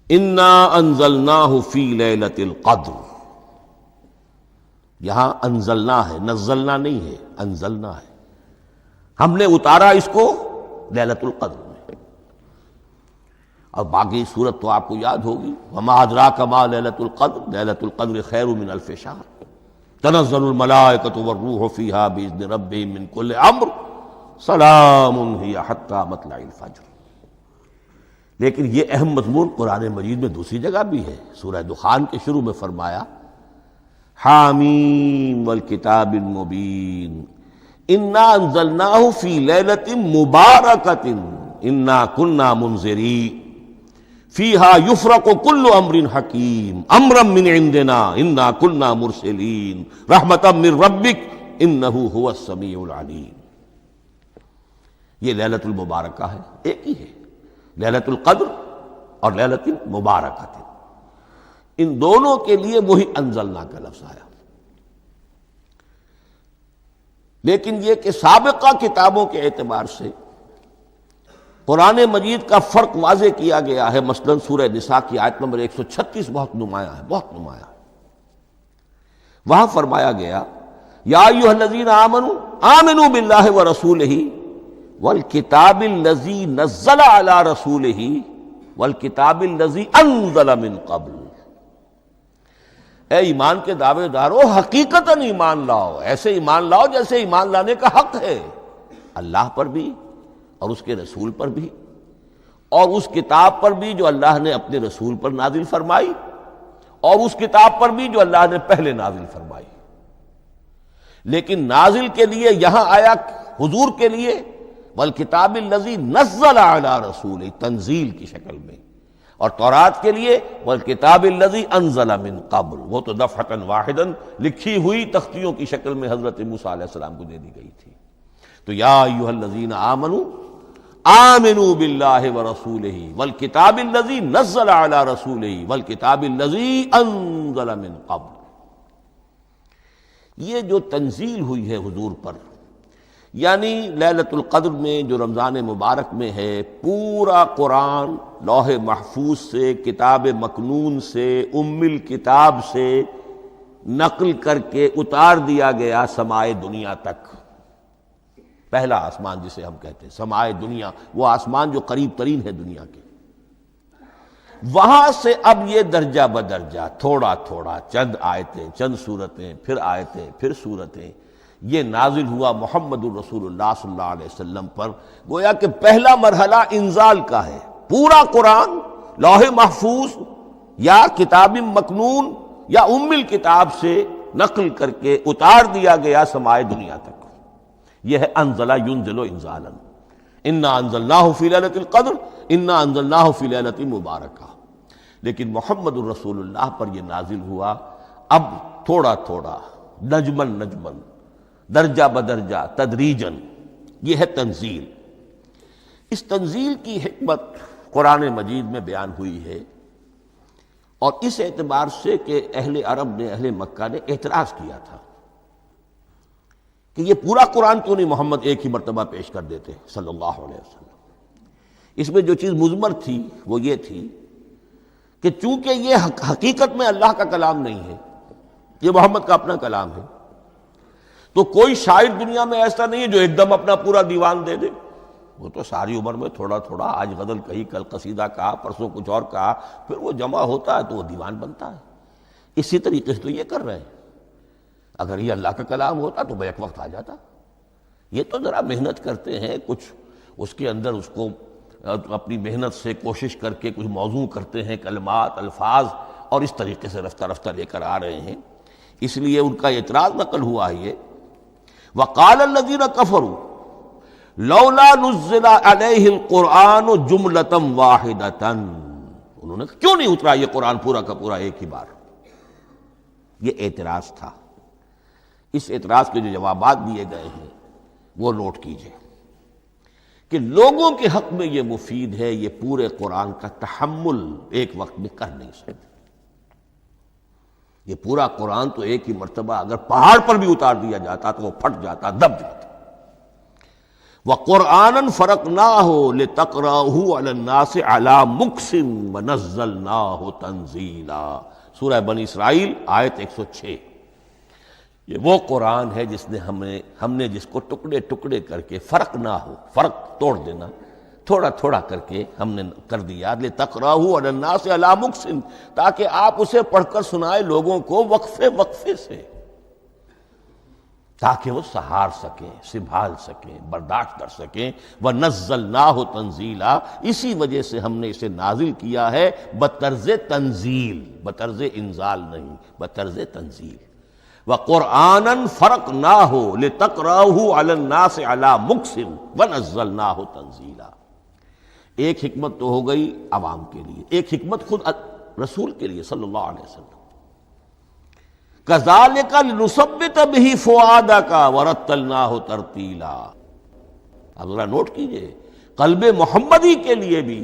انا انزلناہ فی لیلۃ القدر، یہاں انزلنا ہے، نزلنا نہیں ہے، انزلنا ہے، ہم نے اتارا اس کو لیلۃ القدر میں۔ اور باقی صورت تو آپ کو یاد ہوگی، وما ادراک ما لیلۃ القدر، لیلۃ القدر خیر من الف شہر، تنزل الملائکۃ والروح فیہا باذن ربہم من کل امر سلام ہی حتی مطلع الفجر۔ لیکن یہ اہم مضمون قرآن مجید میں دوسری جگہ بھی ہے، سورہ دخان کے شروع میں فرمایا حامیم والکتاب المبین انا انزلناہ فی لیلۃ مبارکۃ انا کنا منذرین فیہا یفرق کل امر حکیم امرا من عندنا انا کنا مرسلین رحمتا من ربک انہ هو السمیع العلیم۔ یہ لیلۃ المبارکہ ہے، ایک ہی ہے، لیلۃ القدر اور لیلۃ المبارکۃ، ان دونوں کے لیے وہی انزلنا کا لفظ آیا۔ لیکن یہ کہ سابقہ کتابوں کے اعتبار سے قرآن مجید کا فرق واضح کیا گیا ہے، مثلا سورہ نساء کی آیت نمبر 136 بہت نمایاں ہے، بہت نمایاں ہے۔ وہاں فرمایا گیا یا ایھا الذین آمنوا آمنوا باللہ ورسولہ والکتاب الذی نزل علی رسولہ والکتاب الذی انزل من قبل۔ اے ایمان کے دعوے دارو، حقیقتاً ایمان لاؤ، ایسے ایمان لاؤ جیسے ایمان لانے کا حق ہے، اللہ پر بھی اور اس کے رسول پر بھی، اور اس کتاب پر بھی جو اللہ نے اپنے رسول پر نازل فرمائی، اور اس کتاب پر بھی جو اللہ نے پہلے نازل فرمائی۔ لیکن نازل کے لیے یہاں آیا حضور کے لیے والکتاب الذی نزل علی رسول، تنزیل کی شکل میں، اور تورات کے لیے والکتاب الذی انزل من قبل، وہ تو دفعۃ واحداً لکھی ہوئی تختیوں کی شکل میں حضرت موسیٰ علیہ السلام کو دے دی گئی تھی۔ تو یا ایھا الذین آمنوا آمنوا باللہ ورسولہ والکتاب الذی نزل علی رسولہ والکتاب الذی انزل من قبل۔ یہ جو تنزیل ہوئی ہے حضور پر، یعنی لیلۃ القدر میں جو رمضان مبارک میں ہے، پورا قرآن لوح محفوظ سے، کتاب مکنون سے، ام الکتاب سے نقل کر کے اتار دیا گیا سمائے دنیا تک۔ پہلا آسمان جسے ہم کہتے ہیں سمائے دنیا، وہ آسمان جو قریب ترین ہے دنیا کے، وہاں سے اب یہ درجہ بدرجہ تھوڑا تھوڑا، چند آیتیں، چند سورتیں، پھر آیتیں، پھر سورتیں، یہ نازل ہوا محمد الرسول اللہ صلی اللہ علیہ وسلم پر۔ گویا کہ پہلا مرحلہ انزال کا ہے، پورا قرآن لوح محفوظ یا کتاب مکنون یا ام الکتاب سے نقل کر کے اتار دیا گیا سمائے دنیا تک۔ یہ ہے انزل ینزل انزالا، انا انزلناہ فی لیلۃ القدر انا انزلناہ فی لیلۃ مبارکہ۔ لیکن محمد الرسول اللہ پر یہ نازل ہوا اب تھوڑا تھوڑا، نجمن نجمن، درجہ بدرجہ، تدریجاً، یہ ہے تنزیل۔ اس تنزیل کی حکمت قرآن مجید میں بیان ہوئی ہے، اور اس اعتبار سے کہ اہل عرب نے، اہل مکہ نے اعتراض کیا تھا کہ یہ پورا قرآن کیوں نہیں محمد ایک ہی مرتبہ پیش کر دیتے صلی اللہ علیہ وسلم۔ اس میں جو چیز مضمر تھی وہ یہ تھی کہ چونکہ یہ حقیقت میں اللہ کا کلام نہیں ہے، یہ محمد کا اپنا کلام ہے، تو کوئی شاعر دنیا میں ایسا نہیں ہے جو ایک دم اپنا پورا دیوان دے دے۔ وہ تو ساری عمر میں تھوڑا تھوڑا، آج غزل کہی، کل قصیدہ کہا، پرسوں کچھ اور کہا، پھر وہ جمع ہوتا ہے تو وہ دیوان بنتا ہے۔ اسی طریقے سے تو یہ کر رہے ہیں۔ اگر یہ اللہ کا کلام ہوتا تو بیک وقت آ جاتا۔ یہ تو ذرا محنت کرتے ہیں، کچھ اس کے اندر اس کو اپنی محنت سے کوشش کر کے کچھ موضوع کرتے ہیں، کلمات، الفاظ، اور اس طریقے سے رفتہ رفتہ لے کر آ رہے ہیں۔ اس لیے ان کا اعتراض نقل ہوا ہے یہ وقال الذین کفروا لولا نزل علیہ القرآن جملۃ واحدۃ، انہوں نے کیوں نہیں اترا یہ قرآن پورا کا پورا ایک ہی بار؟ یہ اعتراض تھا۔ اس اعتراض کے جو جوابات دیے گئے ہیں وہ نوٹ کیجئے کہ لوگوں کے حق میں یہ مفید ہے، یہ پورے قرآن کا تحمل ایک وقت میں کر نہیں سکتے۔ یہ پورا قرآن تو ایک ہی مرتبہ اگر پہاڑ پر بھی اتار دیا جاتا تو وہ پھٹ جاتا، دب جاتا۔ وَقُرْآنًا فَرَقْنَاهُ لِتَقْرَأَهُ عَلَى النَّاسِ عَلَى مُكْثٍ وَنَزَّلْنَاهُ تَنزِيلًا، سورہ بنی اسرائیل آیت 106۔ یہ وہ قرآن ہے جس نے ہم نے جس کو ٹکڑے ٹکڑے کر کے فرق نہ ہو، فرق توڑ دینا، تھوڑا تھوڑا کر کے ہم نے کر دیا، لِتَقْرَأَهُ عَلَى النَّاسِ عَلَى مُكْثٍ، تاکہ آپ اسے پڑھ کر سنائے لوگوں کو وقفے وقفے سے، تاکہ وہ سہار سکیں، سنبھال سکیں، برداشت کر سکیں۔ وَنَزَّلْنَاهُ تَنزِيلًا، اسی وجہ سے ہم نے اسے نازل کیا ہے بطرز تنزیل، بطرز انزال نہیں، بطرز تنزیل۔ وَقُرْآنًا فَرَقْنَاهُ لِتَقْرَأَهُ عَلَى النَّاسِ عَلَى مُكْثٍ وَنَزَّلْنَاهُ تَنزِيلًا۔ ایک حکمت تو ہو گئی عوام کے لیے، ایک حکمت خود رسول کے لیے صلی اللہ علیہ وسلم۔ كَذَلِكَ لِنُثَبِّتَ بِهِ فُؤَادَكَ وَرَتَّلْنَاهُ تَرْتِيلًا۔ اب ذرا نوٹ کیجئے، قلب محمدی کے لیے بھی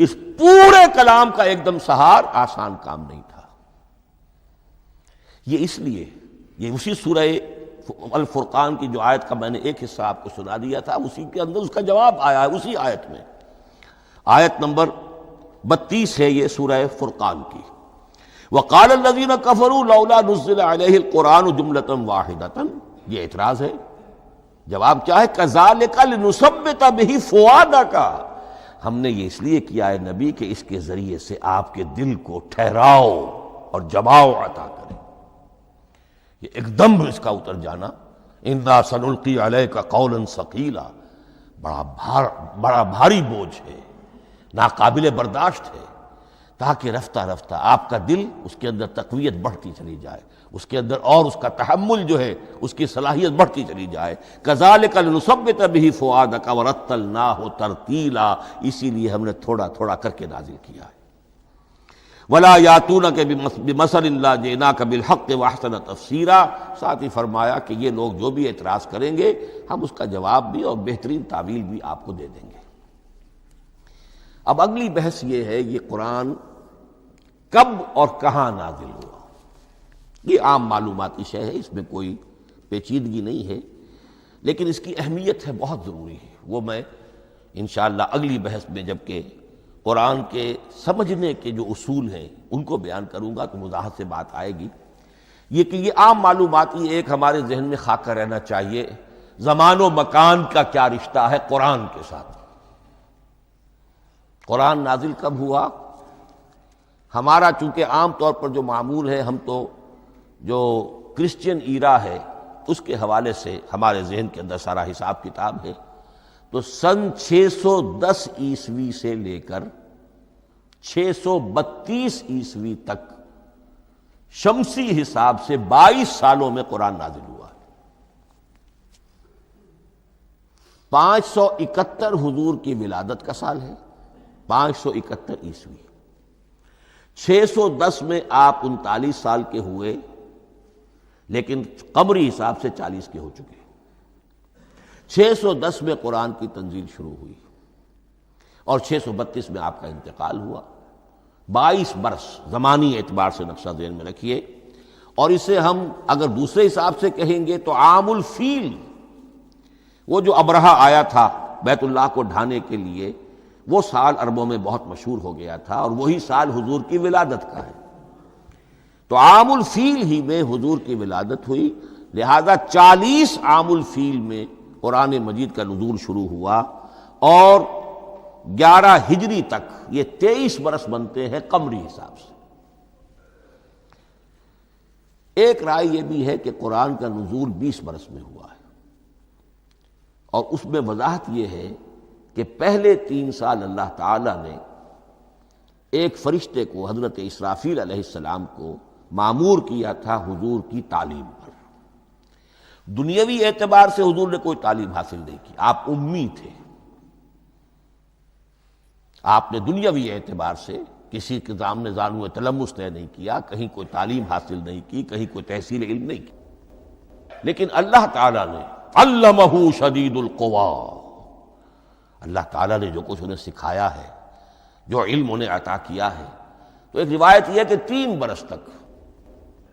اس پورے کلام کا ایک دم سہار آسان کام نہیں تھا۔ یہ اس لیے، یہ اسی سورہ الفرقان کی جو آیت کا میں نے ایک حصہ آپ کو سنا دیا تھا، اسی کے اندر اس کا جواب آیا ہے، اسی آیت میں، آیت نمبر 32 ہے یہ سورہ فرقان کی۔ وقال الذين كفروا لولا نزل عليه القرآن جملة واحدة، یہ اعتراض ہے۔ جواب کیا ہے؟ كذلك لنثبت به فؤادك، ہم نے یہ اس لیے کیا ہے نبی کہ اس کے ذریعے سے آپ کے دل کو ٹھہراؤ اور جماؤ عطا کرے، یہ ایک دم اس کا اتر جانا۔ انا سنلقی علیک قولا ثقیلا، بڑا بھاری بوجھ ہے، ناقابل برداشت ہے، تاکہ رفتہ رفتہ آپ کا دل، اس کے اندر تقویت بڑھتی چلی جائے، اس کے اندر اور اس کا تحمل جو ہے، اس کی صلاحیت بڑھتی چلی جائے۔ کذالک لنثبت به فؤادک ورتلناہ ترتیلا، اسی لیے ہم نے تھوڑا تھوڑا کر کے نازل کیا ہے۔ ولا یاتونک بمثل الا جئناک بالحق واحسن تفسیرا، ساتھ ہی فرمایا کہ یہ لوگ جو بھی اعتراض کریں گے ہم اس کا جواب بھی اور بہترین تعویل بھی آپ کو دے دیں گے۔ اب اگلی بحث یہ ہے، یہ قرآن کب اور کہاں نازل ہوا؟ یہ عام معلوماتی شے ہے، اس میں کوئی پیچیدگی نہیں ہے، لیکن اس کی اہمیت ہے، بہت ضروری ہے، وہ میں انشاءاللہ اگلی بحث میں جب کہ قرآن کے سمجھنے کے جو اصول ہیں ان کو بیان کروں گا تو وضاحت سے بات آئے گی۔ یہ کہ یہ عام معلوماتی ایک ہمارے ذہن میں خاکہ رہنا چاہیے، زمان و مکان کا کیا رشتہ ہے قرآن کے ساتھ۔ قرآن نازل کب ہوا؟ ہمارا چونکہ عام طور پر جو معمول ہے، ہم تو جو کرسچین ایرا ہے اس کے حوالے سے ہمارے ذہن کے اندر سارا حساب کتاب ہے، تو سن 610 عیسوی سے لے کر 632 عیسوی تک شمسی حساب سے 22 سالوں میں قرآن نازل ہوا ہے۔ 571 حضور کی ولادت کا سال ہے، 571 عیسوی۔ 610 میں آپ 39 سال کے ہوئے، لیکن قمری حساب سے 40 کے ہو چکے۔ 610 میں قرآن کی تنزیل شروع ہوئی اور 632 میں آپ کا انتقال ہوا۔ 22 برس زمانی اعتبار سے نقشہ ذہن میں رکھیے، اور اسے ہم اگر دوسرے حساب سے کہیں گے تو عام الفیل، وہ جو ابرہہ آیا تھا بیت اللہ کو ڈھانے کے لیے، وہ سال عربوں میں بہت مشہور ہو گیا تھا، اور وہی سال حضور کی ولادت کا ہے، تو عام الفیل ہی میں حضور کی ولادت ہوئی، لہذا 40 عام الفیل میں قرآن مجید کا نزول شروع ہوا، اور 11 ہجری تک یہ 23 برس بنتے ہیں قمری حساب سے۔ ایک رائے یہ بھی ہے کہ قرآن کا نزول 20 برس میں ہوا ہے، اور اس میں وضاحت یہ ہے کہ پہلے 3 سال اللہ تعالی نے ایک فرشتے کو، حضرت اسرافیل علیہ السلام کو مامور کیا تھا حضور کی تعلیم پر۔ دنیاوی اعتبار سے حضور نے کوئی تعلیم حاصل نہیں کی، آپ امی تھے، آپ نے دنیاوی اعتبار سے کسی کے سامنے زانو تلمس طے نہیں کیا، کہیں کوئی تعلیم حاصل نہیں کی، کہیں کوئی تحصیل علم نہیں کی، لیکن اللہ تعالیٰ نے علمہ شدید القوا، اللہ تعالیٰ نے جو کچھ انہیں سکھایا ہے، جو علم انہیں عطا کیا ہے، تو ایک روایت یہ ہے کہ 3 برس تک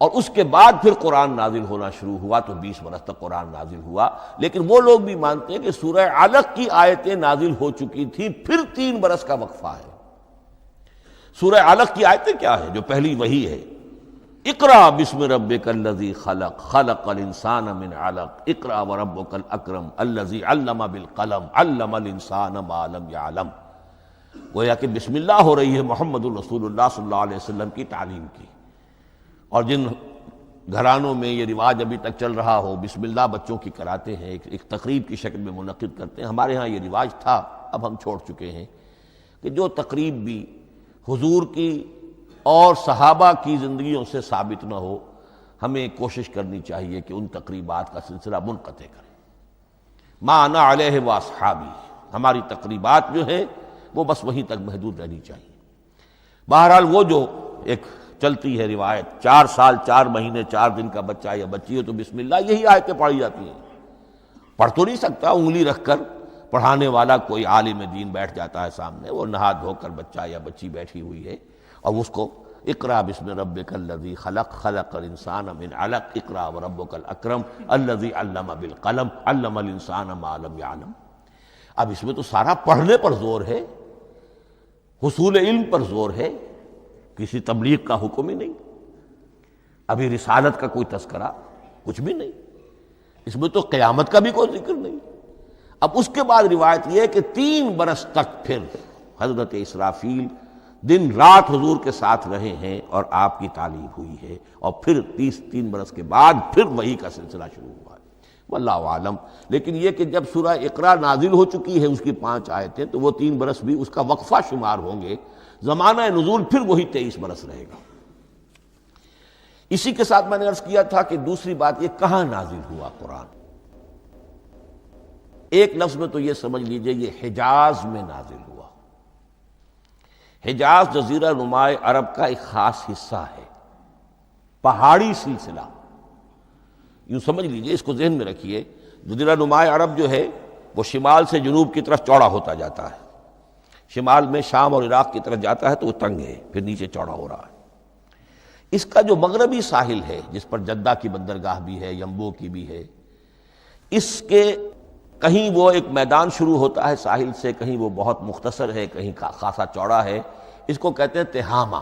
اور اس کے بعد پھر قرآن نازل ہونا شروع ہوا تو 20 برس تک قرآن نازل ہوا. لیکن وہ لوگ بھی مانتے ہیں کہ سورہ علق کی آیتیں نازل ہو چکی تھی، پھر 3 برس کا وقفہ ہے. سورہ علق کی آیتیں کیا ہے؟ جو پہلی وحی ہے، اقرا بسم ربک الذی خلق خلق الانسان من علق اقرا وربک الاکرم الذی علم بالقلم علم الانسان ما لم یعلم. گویا کہ بسم اللہ ہو رہی ہے محمد الرسول اللہ صلی اللہ علیہ وسلم کی تعلیم کی. اور جن گھرانوں میں یہ رواج ابھی تک چل رہا ہو، بسم اللہ بچوں کی کراتے ہیں، ایک تقریب کی شکل میں منعقد کرتے ہیں. ہمارے ہاں یہ رواج تھا، اب ہم چھوڑ چکے ہیں کہ جو تقریب بھی حضور کی اور صحابہ کی زندگیوں سے ثابت نہ ہو، ہمیں کوشش کرنی چاہیے کہ ان تقریبات کا سلسلہ منقطع کریں. ما انا علیہ واصحابی، ہماری تقریبات جو ہیں وہ بس وہیں تک محدود رہنی چاہیے. بہرحال وہ جو ایک چلتی ہے روایت، 4 سال 4 مہینے 4 دن کا بچہ یا بچی ہو تو بسم اللہ یہی آیتیں پڑھی جاتی ہیں. پڑھ تو نہیں سکتا، انگلی رکھ کر پڑھانے والا کوئی عالم دین بیٹھ جاتا ہے سامنے، وہ نہا دھو کر بچہ یا بچی بیٹھی ہوئی ہے اور اس کو اقرا بسم ربک الذی خلق خلق الانسان من علق اقرا وربک الاکرم الذی علم بالقلم علم الانسان ما لم یعلم. اب اس میں تو سارا پڑھنے پر زور ہے، حصول علم پر زور ہے، کسی تبلیغ کا حکم ہی نہیں. ابھی رسالت کا کوئی تذکرہ کچھ بھی نہیں، اس میں تو قیامت کا بھی کوئی ذکر نہیں. اب اس کے بعد روایت یہ ہے کہ 3 برس تک پھر حضرت اسرافیل دن رات حضور کے ساتھ رہے ہیں اور آپ کی تعلیم ہوئی ہے، اور پھر 3 برس کے بعد پھر وحی کا سلسلہ شروع ہوا ہے. واللہ عالم. لیکن یہ کہ جب سورہ اقرا نازل ہو چکی ہے اس کی 5 آیتیں، تو وہ 3 برس بھی اس کا وقفہ شمار ہوں گے. زمانہ نزول پھر وہی 23 برس رہے گا. اسی کے ساتھ میں نے عرض کیا تھا کہ دوسری بات یہ کہاں نازل ہوا قرآن. ایک لفظ میں تو یہ سمجھ لیجئے یہ حجاز میں نازل ہوا. حجاز جزیرہ نماء عرب کا ایک خاص حصہ ہے، پہاڑی سلسلہ. یوں سمجھ لیجئے، اس کو ذہن میں رکھیے. جزیرہ نماء عرب جو ہے وہ شمال سے جنوب کی طرف چوڑا ہوتا جاتا ہے. شمال میں شام اور عراق کی طرف جاتا ہے تو وہ تنگ ہے، پھر نیچے چوڑا ہو رہا ہے. اس کا جو مغربی ساحل ہے جس پر جدہ کی بندرگاہ بھی ہے، ینبو کی بھی ہے، اس کے کہیں وہ ایک میدان شروع ہوتا ہے ساحل سے، کہیں وہ بہت مختصر ہے، کہیں خاصا چوڑا ہے. اس کو کہتے ہیں تہامہ.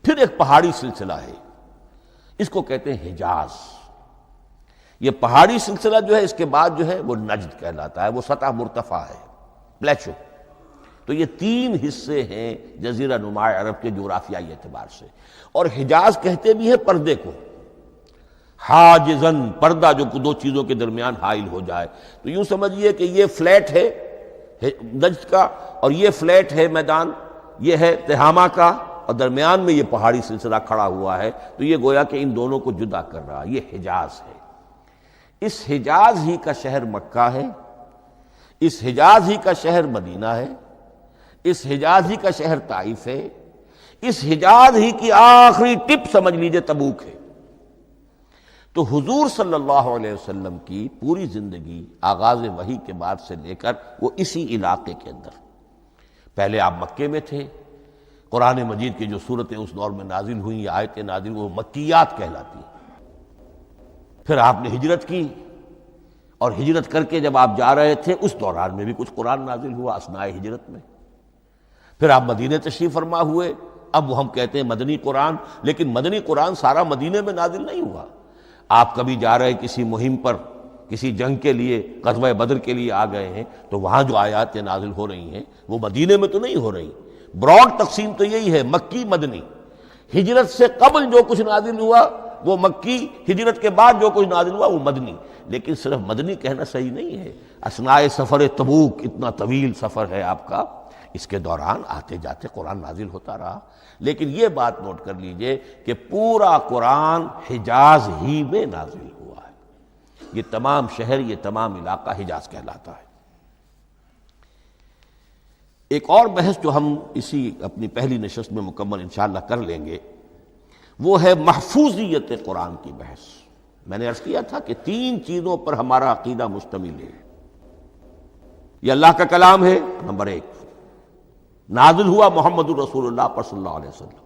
پھر ایک پہاڑی سلسلہ ہے، اس کو کہتے ہیں حجاز. یہ پہاڑی سلسلہ جو ہے اس کے بعد جو ہے وہ نجد کہلاتا ہے، وہ سطح مرتفع ہے، پلیچو. تو یہ 3 حصے ہیں جزیرہ نماء عرب کے جغرافیائی اعتبار سے. اور حجاز کہتے بھی ہیں پردے کو، حاجزن، پردہ جو 2 چیزوں کے درمیان حائل ہو جائے. تو یوں سمجھیے کہ یہ فلیٹ ہے نجد کا، اور یہ فلیٹ ہے میدان، یہ ہے تہامہ کا، اور درمیان میں یہ پہاڑی سلسلہ کھڑا ہوا ہے. تو یہ گویا کہ ان دونوں کو جدا کر رہا، یہ حجاز ہے. اس حجاز ہی کا شہر مکہ ہے، اس حجاز ہی کا شہر مدینہ ہے، اس حجاز ہی کا شہر طائف ہے، اس حجاز ہی کی آخری ٹپ سمجھ لیجئے تبوک ہے. تو حضور صلی اللہ علیہ وسلم کی پوری زندگی آغاز وحی کے بعد سے لے کر وہ اسی علاقے کے اندر. پہلے آپ مکے میں تھے، قرآن مجید کی جو صورتیں اس دور میں نازل ہوئیں، یہ آیتیں نازل وہ مکیات کہلاتی ہیں. پھر آپ نے ہجرت کی، اور ہجرت کر کے جب آپ جا رہے تھے اس دوران میں بھی کچھ قرآن نازل ہوا اثناء ہجرت میں. پھر آپ مدینے تشریف فرما ہوئے، اب وہ ہم کہتے ہیں مدنی قرآن، لیکن مدنی قرآن سارا مدینے میں نازل نہیں ہوا. آپ کبھی جا رہے کسی مہم پر، کسی جنگ کے لیے، غزوہ بدر کے لیے آ گئے ہیں، تو وہاں جو آیات نازل ہو رہی ہیں وہ مدینے میں تو نہیں ہو رہی. براڈ تقسیم تو یہی ہے، مکی مدنی. ہجرت سے قبل جو کچھ نازل ہوا وہ مکی، ہجرت کے بعد جو کچھ نازل ہوا وہ مدنی. لیکن صرف مدنی کہنا صحیح نہیں ہے. اثناء سفر تبوک، اتنا طویل سفر ہے آپ کا، اس کے دوران آتے جاتے قرآن نازل ہوتا رہا. لیکن یہ بات نوٹ کر لیجئے کہ پورا قرآن حجاز ہی میں نازل ہوا ہے. یہ تمام شہر، یہ تمام علاقہ حجاز کہلاتا ہے. ایک اور بحث جو ہم اسی اپنی پہلی نشست میں مکمل انشاءاللہ کر لیں گے، وہ ہے محفوظیت قرآن کی بحث. میں نے عرض کیا تھا کہ 3 چیزوں پر ہمارا عقیدہ مشتمل ہے. یہ اللہ کا کلام ہے، نمبر 1، نازل ہوا محمد الرسول اللہ پر صلی اللہ علیہ وسلم.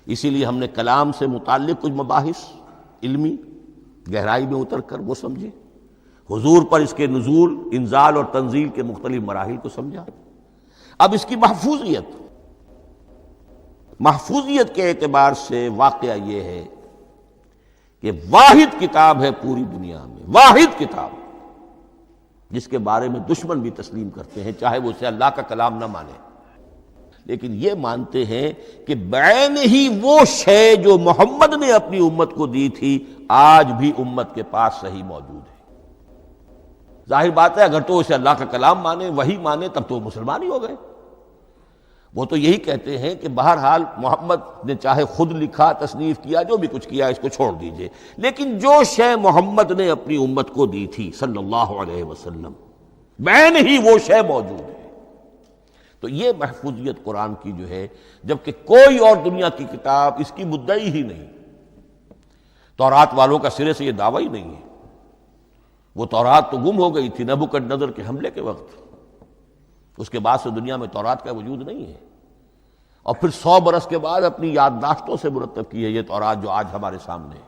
اسی لیے ہم نے کلام سے متعلق کچھ مباحث علمی گہرائی میں اتر کر وہ سمجھے، حضور پر اس کے نزول، انزال اور تنزیل کے مختلف مراحل کو سمجھا۔ اب اس کی محفوظیت کے اعتبار سے واقعہ یہ ہے کہ واحد کتاب ہے پوری دنیا میں، واحد کتاب جس کے بارے میں دشمن بھی تسلیم کرتے ہیں، چاہے وہ اسے اللہ کا کلام نہ مانے، لیکن یہ مانتے ہیں کہ بعین ہی وہ شے جو محمد نے اپنی امت کو دی تھی آج بھی امت کے پاس صحیح موجود ہے۔ ظاہر بات ہے اگر تو اسے اللہ کا کلام مانے، وہی مانے، تب تو مسلمان ہی ہو گئے۔ وہ تو یہی کہتے ہیں کہ بہرحال محمد نے چاہے خود لکھا، تصنیف کیا، جو بھی کچھ کیا، اس کو چھوڑ دیجئے، لیکن جو شے محمد نے اپنی امت کو دی تھی صلی اللہ علیہ وسلم، بعین ہی وہ شے موجود ہے۔ تو یہ محفوظیت قرآن کی جو ہے، جبکہ کوئی اور دنیا کی کتاب اس کی مدعی ہی نہیں۔ تورات والوں کا سرے سے یہ دعویٰ ہی نہیں ہے، وہ تورات تو گم ہو گئی تھی نبوکدنضر کے حملے کے وقت، اس کے بعد سے دنیا میں تورات کا وجود نہیں ہے، اور پھر 100 برس کے بعد اپنی یادداشتوں سے مرتب کی ہے یہ تورات جو آج ہمارے سامنے ہے۔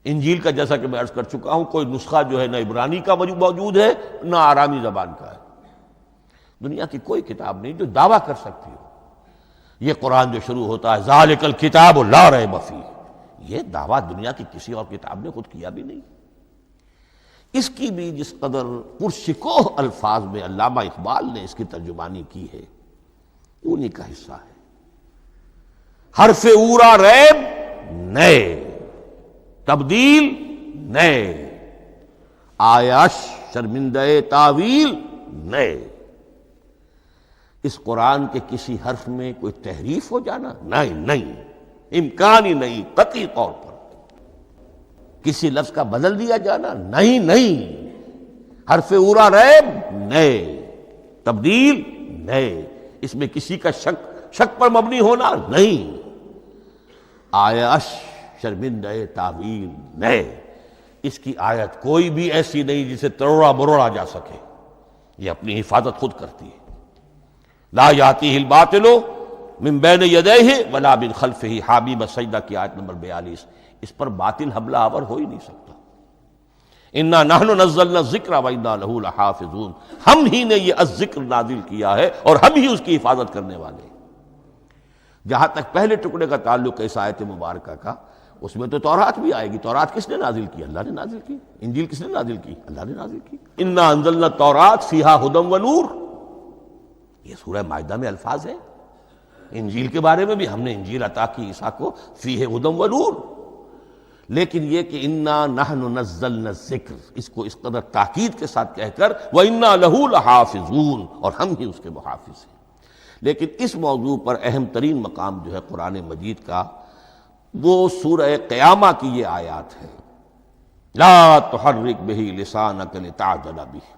انجیل کا جیسا کہ میں عرض کر چکا ہوں، کوئی نسخہ جو ہے نہ عبرانی کا موجود ہے نہ آرامی زبان کا ہے، دنیا کی کوئی کتاب نہیں جو دعویٰ کر سکتی ہو۔ یہ قرآن جو شروع ہوتا ہے ذالک الکتاب لا ریب فیہ، یہ دعویٰ دنیا کی کسی اور کتاب نے خود کیا بھی نہیں۔ اس کی بھی جس قدر پرشکوہ الفاظ میں علامہ اقبال نے اس کی ترجمانی کی ہے، انہی کا حصہ ہے۔ حرف اورا ریب نئے، تبدیل نئے، آیش شرمندہ تعویل نئے۔ اس قرآن کے کسی حرف میں کوئی تحریف ہو جانا نہیں، امکان ہی نہیں، قطعی طور پر کسی لفظ کا بدل دیا جانا نہیں، حرف اورا ریب نئے، تبدیل نئے، اس میں کسی کا شک پر مبنی ہونا نہیں، آیش شرمندہ تعویل نئے۔ اس کی آیت کوئی بھی ایسی نہیں جسے تروڑا مروڑا جا سکے، یہ اپنی حفاظت خود کرتی ہے۔ لا یاتیہ الباطل من بین یدیہ ولا من خلفہ، حامیم السجدہ کی آیت نمبر 42۔ اس پر باطل حملہ آور ہو ہی نہیں سکتا۔ انا نحن نزلنا الذکر وانا لہ لحافظون، ہم ہی نے یہ الذکر نازل کیا ہے اور ہم ہی اس کی حفاظت کرنے والے ہیں۔ جہاں تک پہلے ٹکڑے کا تعلق ہے اس آیت مبارکہ کا، اس میں تو تورات بھی آئے گی۔ تورات کس نے نازل کی؟ اللہ نے نازل کی۔ انجیل کس نے نازل کی؟ اللہ نے نازل کی۔ انا انزلنا التوراۃ فیہا ھدی ونور، یہ سورہ مائدہ میں الفاظ ہیں۔ انجیل کے بارے میں بھی ہم نے انجیل عطا کی عیسیٰ کو، فیہ ھدی ونور، لیکن یہ کہ انا نحن نزلنا الذکر، اس کو اس قدر تاکید کے ساتھ کہہ کر وَإِنَّا لَهُ لَحَافِظُونَ، اور ہم ہی اس کے محافظ ہیں۔ لیکن اس موضوع پر اہم ترین مقام جو ہے قرآن مجید کا، وہ سورہ قیامہ کی یہ آیات ہے، لا تحرک بہ لسانک لتعجل بہ۔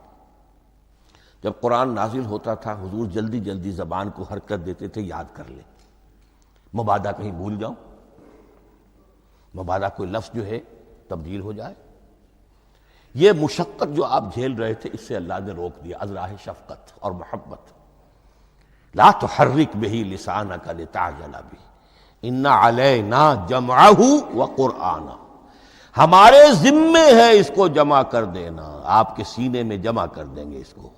جب قرآن نازل ہوتا تھا حضور جلدی جلدی زبان کو حرکت دیتے تھے، یاد کر لیں، مبادا کہیں بھول جاؤں، مبادا کوئی لفظ جو ہے تبدیل ہو جائے۔ یہ مشقت جو آپ جھیل رہے تھے، اس سے اللہ نے روک دیا از راہ شفقت اور محبت۔ لا تحرک بہ لسانک لتعجل بہ، ان علینا جمعہ وقرآنہ، ہمارے ذمے ہے اس کو جمع کر دینا، آپ کے سینے میں جمع کر دیں گے اس کو۔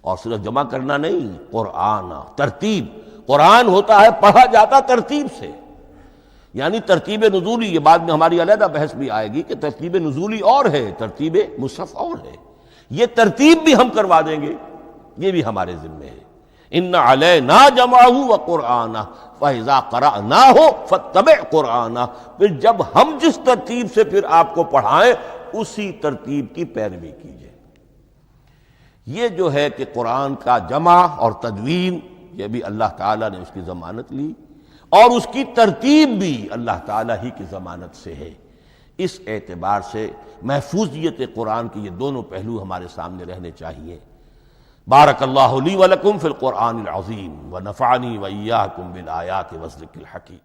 اور صرف جمع کرنا نہیں، قرآن، ترتیب۔ قرآن ہوتا ہے پڑھا جاتا ترتیب سے، یعنی ترتیب نزولی۔ یہ بعد میں ہماری علیحدہ بحث بھی آئے گی کہ ترتیب نزولی اور ہے، ترتیب مصحف اور ہے، یہ ترتیب بھی ہم کروا دیں گے، یہ بھی ہمارے ذمے ہے۔ ان علینا جمعہ وقرآنہ فاذا قرأناہ فاتبع قرآنہ، پھر جب ہم جس ترتیب سے پھر آپ کو پڑھائیں اسی ترتیب کی پیروی کیجیے۔ یہ جو ہے کہ قرآن کا جمع اور تدوین، یہ بھی اللہ تعالیٰ نے اس کی ضمانت لی، اور اس کی ترتیب بھی اللہ تعالیٰ ہی کی ضمانت سے ہے۔ اس اعتبار سے محفوظیت قرآن کے یہ دونوں پہلو ہمارے سامنے رہنے چاہیے۔ بارک اللہ لی ولکم فی القرآن العظیم ونفعنی وإیاکم بالآیات والذکر الحکیم۔